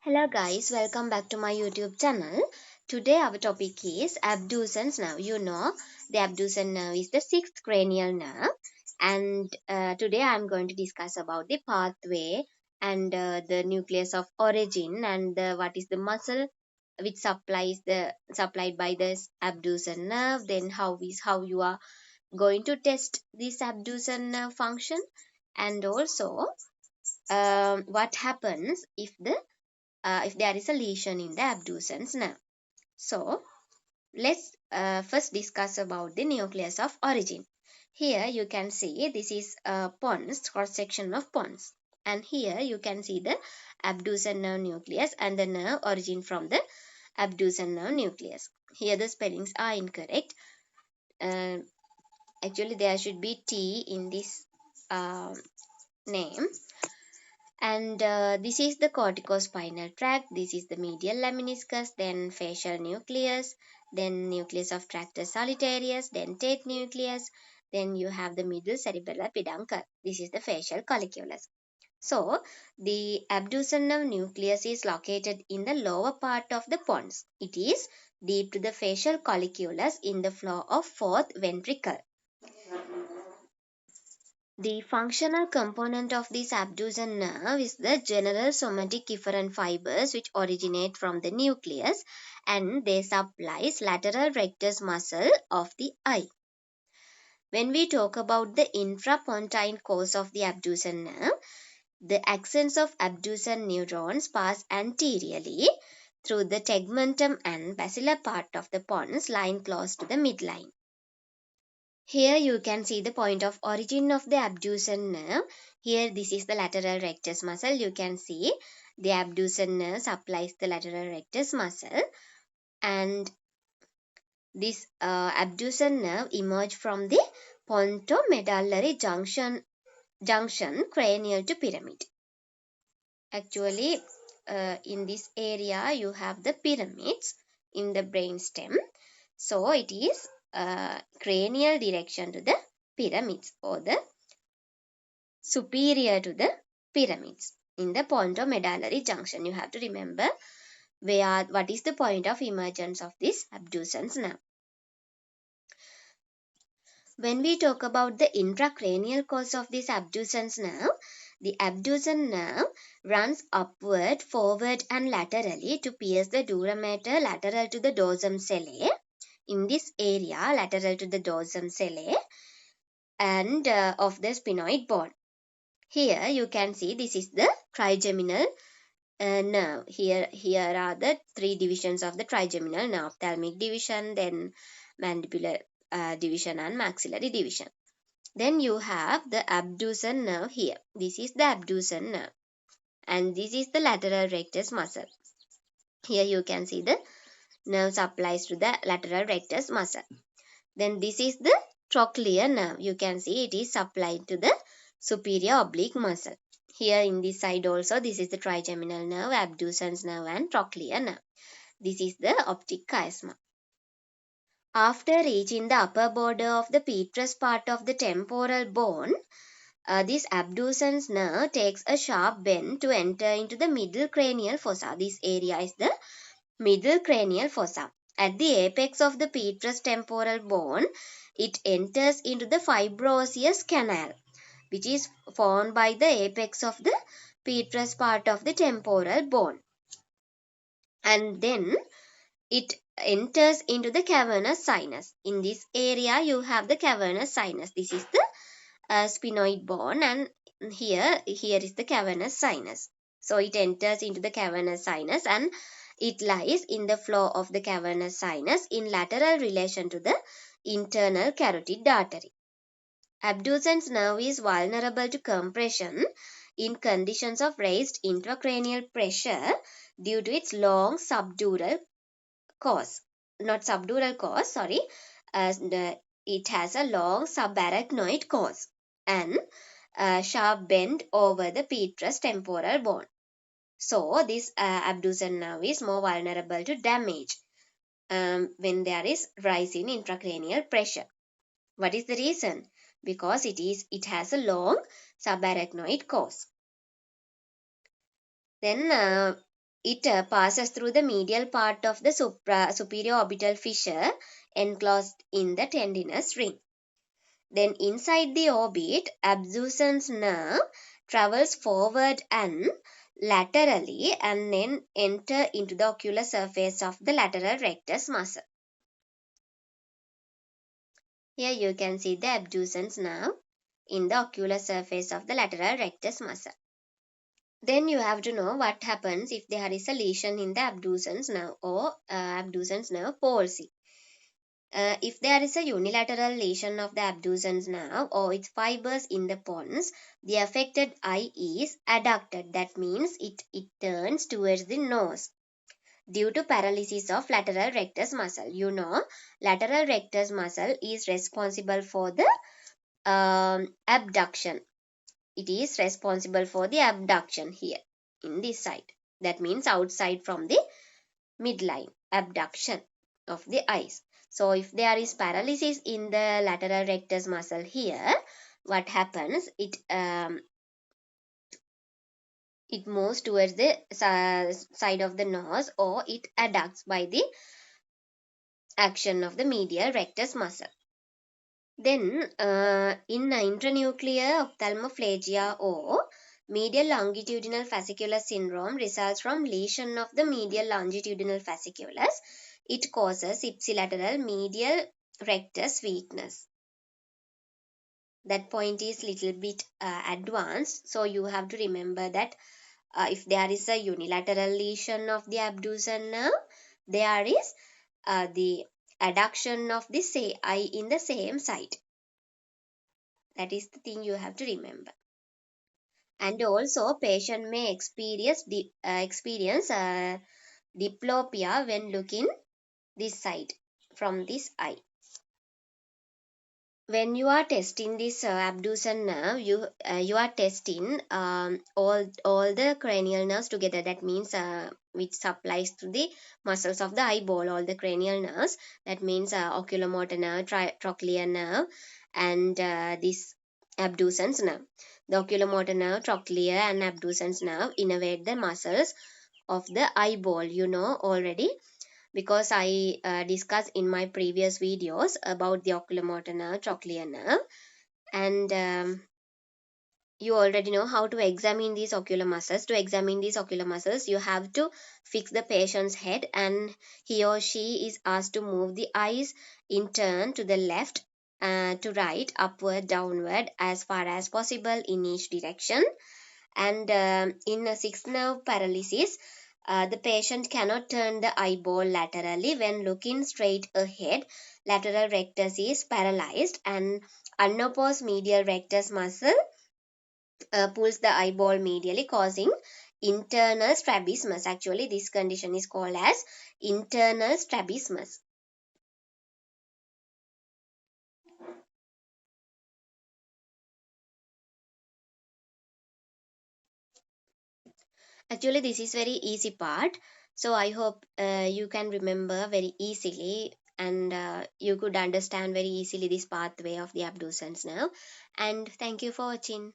Hello guys, welcome back to my YouTube channel. Today our topic is abducens nerve. You know the abducent nerve is the sixth cranial nerve, and today I am going to discuss about the pathway and the nucleus of origin and what is the muscle which supplied by this abducent nerve. Then how you are going to test this abducent nerve function, and also what happens if there is a lesion in the abducens nerve. So let's first discuss about the nucleus of origin. Here you can see this is a pons, cross section of pons, and here you can see the abducent nerve nucleus and the nerve origin from the abducent nerve nucleus. Here the spellings are incorrect. Uh, Actually, there should be T in this name. And this is the corticospinal tract, this is the medial lemniscus, then facial nucleus, then nucleus of tractus solitarius, dentate nucleus, then you have the middle cerebellar peduncle. This is the facial colliculus. So the abducens nucleus is located in the lower part of the pons. It is deep to the facial colliculus in the floor of fourth ventricle. The functional component of this abducens nerve is the general somatic efferent fibers which originate from the nucleus, and they supplies lateral rectus muscle of the eye. When we talk about the intrapontine course of the abducens nerve, the axons of abducens neurons pass anteriorly through the tegmentum and basilar part of the pons lying close to the midline. Here you can see the point of origin of the abducens nerve. Here this is the lateral rectus muscle. You can see the abducens nerve supplies the lateral rectus muscle, and this abducens nerve emerge from the pontomedullary junction cranial to pyramid. Actually, in this area you have the pyramids in the brainstem. So it is cranial direction to the pyramids or the superior to the pyramids. In the pontomedullary junction, you have to remember what is the point of emergence of this abducens nerve. When we talk about the intracranial course of this abducens nerve, the abducens nerve runs upward, forward and laterally to pierce the dura mater lateral to the dorsum sellae. In this area, lateral to the dorsum sellae and of the sphenoid bone. Here you can see this is the trigeminal nerve. Here are the three divisions of the trigeminal nerve: ophthalmic division, then mandibular division and maxillary division. Then you have the abducens nerve here. This is the abducens nerve, and this is the lateral rectus muscle. Here you can see the nerve supplies to the lateral rectus muscle. Then this is the trochlear nerve. You can see it is supplied to the superior oblique muscle. Here in this side also, this is the trigeminal nerve, abducens nerve and trochlear nerve. This is the optic chiasma. After reaching the upper border of the petrous part of the temporal bone, this abducens nerve takes a sharp bend to enter into the middle cranial fossa. This area is the middle cranial fossa. At the apex of the petrous temporal bone, it enters into the fibroosseous canal, which is formed by the apex of the petrous part of the temporal bone. And then it enters into the cavernous sinus. In this area, you have the cavernous sinus. This is the sphenoid bone, and here is the cavernous sinus. So it enters into the cavernous sinus and it lies in the floor of the cavernous sinus in lateral relation to the internal carotid artery. Abducens nerve is vulnerable to compression in conditions of raised intracranial pressure due to its long subdural course. Not subdural course, sorry. It has a long subarachnoid course and a sharp bend over the petrous temporal bone. So this abducens nerve is more vulnerable to damage when there is rise in intracranial pressure. What is the reason? Because it has a long subarachnoid course. Then It passes through the medial part of the superior orbital fissure enclosed in the tendinous ring. Then inside the orbit, abducens nerve travels forward and laterally and then enter into the ocular surface of the lateral rectus muscle. Here you can see the abducens nerve in the ocular surface of the lateral rectus muscle. Then you have to know what happens if there is a lesion in the abducens nerve or abducens nerve palsy. If there is a unilateral lesion of the abducens nerve or its fibers in the pons, the affected eye is adducted. That means it turns towards the nose due to paralysis of lateral rectus muscle. You know, lateral rectus muscle is responsible for the abduction. It is responsible for the abduction here in this side. That means outside from the midline, abduction of the eyes. So if there is paralysis in the lateral rectus muscle here, what happens? It moves towards the side of the nose, or it adducts by the action of the medial rectus muscle. Then in intranuclear ophthalmoplegia or medial longitudinal fascicular syndrome results from lesion of the medial longitudinal fasciculus. It causes ipsilateral medial rectus weakness. That point is little bit advanced, so you have to remember that if there is a unilateral lesion of the abducens nerve, there is the adduction of the eye in the same side. That is the thing you have to remember. And also, patient may experience diplopia when looking this side from this eye. When you are testing this abducens nerve, you are testing all the cranial nerves together. That means which supplies to the muscles of the eyeball, all the cranial nerves. That means oculomotor nerve, trochlear nerve, and this abducens nerve. The oculomotor nerve, trochlear, and abducens nerve innervate the muscles of the eyeball. You know already, because I discussed in my previous videos about the oculomotor nerve, trochlear nerve, and you already know how to examine these ocular muscles. To examine these ocular muscles, you have to fix the patient's head, and he or she is asked to move the eyes in turn to the left, to right, upward, downward, as far as possible in each direction. And in a sixth nerve paralysis, the patient cannot turn the eyeball laterally when looking straight ahead. Lateral rectus is paralyzed, and unopposed medial rectus muscle pulls the eyeball medially, causing internal strabismus. Actually, this condition is called as internal strabismus. Actually, this is very easy part. So I hope you can remember very easily, and you could understand very easily this pathway of the abducens nerve. And thank you for watching.